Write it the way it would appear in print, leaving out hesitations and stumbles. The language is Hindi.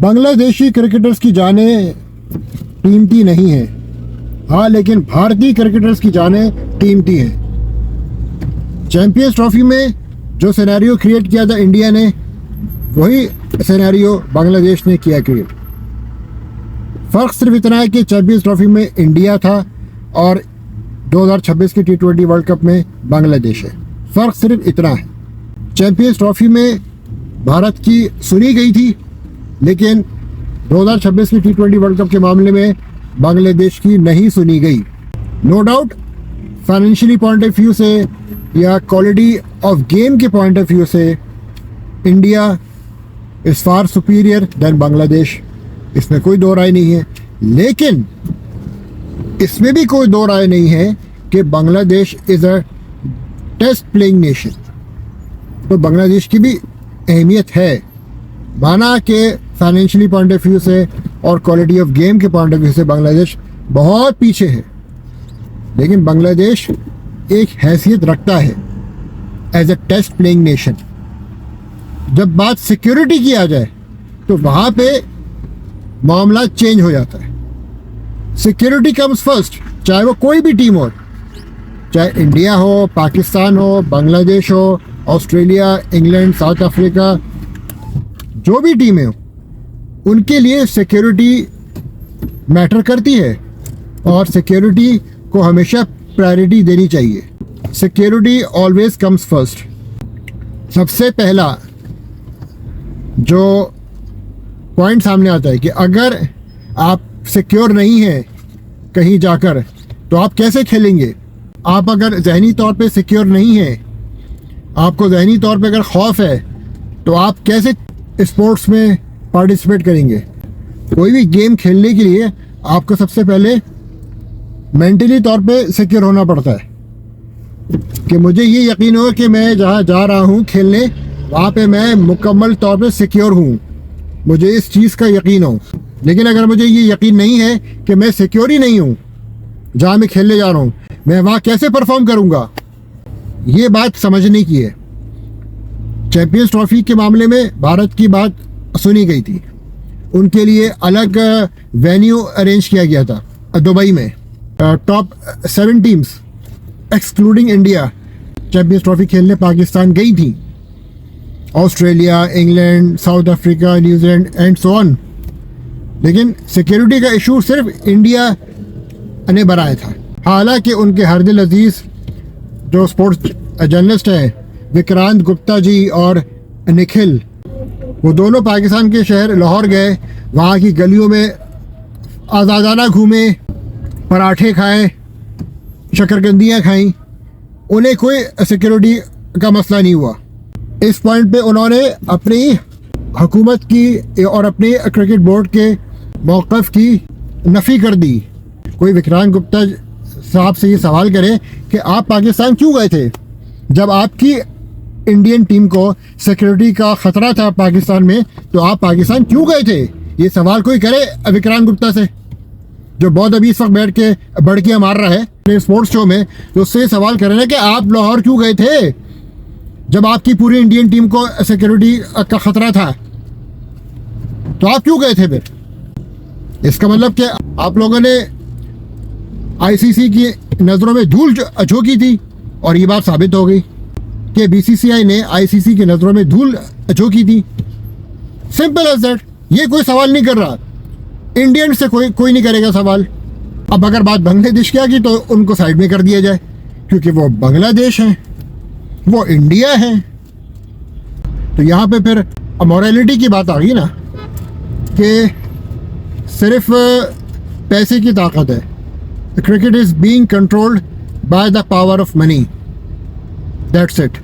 बांग्लादेशी क्रिकेटर्स की जानें कीमती नहीं है, हाँ, लेकिन भारतीय क्रिकेटर्स की जानें कीमती हैं। चैंपियंस ट्रॉफी में जो सिनेरियो क्रिएट किया था इंडिया ने, वही सिनेरियो बांग्लादेश ने किया क्रिएट। फ़र्क सिर्फ इतना है कि चैंपियंस ट्रॉफी में इंडिया था और 2026 के T20 वर्ल्ड कप में बांग्लादेश है। फ़र्क सिर्फ इतना है। चैंपियंस ट्रॉफी में भारत की सुनी गई थी, लेकिन 2026 की T20 वर्ल्ड कप के मामले में बांग्लादेश की नहीं सुनी गई। No doubt financially point of view से या क्वालिटी ऑफ गेम के पॉइंट ऑफ व्यू से India is far superior than Bangladesh, इसमें कोई दो राय नहीं है। लेकिन इसमें भी कोई दो राय नहीं है कि Bangladesh is a test playing nation, तो बांग्लादेश की भी अहमियत है। माना कि फाइनेंशियली पॉइंट ऑफ व्यू से और क्वालिटी ऑफ गेम के पॉइंट ऑफ व्यू से बांग्लादेश बहुत पीछे है, लेकिन बांग्लादेश एक हैसियत रखता है as a test playing nation. जब बात सिक्योरिटी की आ जाए तो वहाँ पे मामला चेंज हो जाता है। सिक्योरिटी कम्स फर्स्ट, चाहे वो कोई भी टीम हो, चाहे इंडिया हो, पाकिस्तान हो, बांग्लादेश हो, ऑस्ट्रेलिया, इंग्लैंड, साउथ अफ्रीका, जो भी टीमें हो, उनके लिए सिक्योरिटी मैटर करती है और सिक्योरिटी को हमेशा प्रायोरिटी देनी चाहिए। Security always comes first. सबसे पहला जो पॉइंट सामने आता है कि अगर आप सिक्योर नहीं हैं कहीं जाकर तो आप कैसे खेलेंगे। आप अगर जहनी तौर पे सिक्योर नहीं हैं, आपको जहनी तौर पे अगर खौफ है, तो आप कैसे स्पोर्ट्स में पार्टिसिपेट करेंगे। कोई भी गेम खेलने के लिए आपको सबसे पहले मेंटली तौर पे सिक्योर होना पड़ता है कि मुझे ये यकीन हो कि मैं जहाँ जा रहा हूँ खेलने, वहाँ पे मैं मुकम्मल तौर पे सिक्योर हूँ, मुझे इस चीज़ का यकीन हो। लेकिन अगर मुझे ये यकीन नहीं है कि मैं सिक्योर ही नहीं हूँ जहाँ मैं खेलने जा रहा हूँ, मैं वहाँ कैसे परफॉर्म करूँगा। ये बात समझने की है। चैंपियंस ट्रॉफी के मामले में भारत की बात सुनी गई थी, उनके लिए अलग वेन्यू अरेंज किया गया था दुबई में। Top 7 teams excluding India champions trophy खेलने पाकिस्तान गई थी। Australia, England, south Africa, New Zealand and so on. लेकिन सिक्योरिटी का इशू सिर्फ इंडिया ने बनाया था। हालांकि उनके हरदिल अजीज़ जो स्पोर्ट्स जर्नलिस्ट हैं, विक्रांत गुप्ता जी और निखिल, वो दोनों पाकिस्तान के शहर लाहौर गए, वहाँ की गलियों में आज़ादाना घूमे, पराठे खाए, शक्करकंदियाँ खाईं, उन्हें कोई सिक्योरिटी का मसला नहीं हुआ। इस पॉइंट पे उन्होंने अपनी हुकूमत की और अपने क्रिकेट बोर्ड के मौक़िफ़ की नफ़ी कर दी। कोई विक्रांत गुप्ता साहब से ये सवाल करे कि आप पाकिस्तान क्यों गए थे जब आपकी इंडियन टीम को सिक्योरिटी का ख़तरा था पाकिस्तान में, तो आप पाकिस्तान क्यों गए थे। ये सवाल कोई करे विक्रांत गुप्ता से, जो बहुत अभी इस वक्त बैठ के बड़कियाँ मार रहा है स्पोर्ट्स शो में, तो उससे सवाल करें ना कि आप लाहौर क्यों गए थे जब आपकी पूरी इंडियन टीम को सिक्योरिटी का ख़तरा था, तो आप क्यों गए थे फिर। इसका मतलब कि आप लोगों ने आईसीसी की नज़रों में धूल झोंकी थी, और ये बात साबित हो गई कि बीसीसीआई ने आईसीसी की नज़रों में धूल झोंकी थी। Simple as that. ये कोई सवाल नहीं कर रहा, इंडियन से कोई नहीं करेगा सवाल। अब अगर बात बांग्लादेश की आ गई तो उनको साइड में कर दिया जाए, क्योंकि वो बांग्लादेश हैं, वो इंडिया है। तो यहाँ पे फिर मॉरलिटी की बात आ गई ना, कि सिर्फ पैसे की ताकत है। Cricket is being controlled by the power of money, that's it.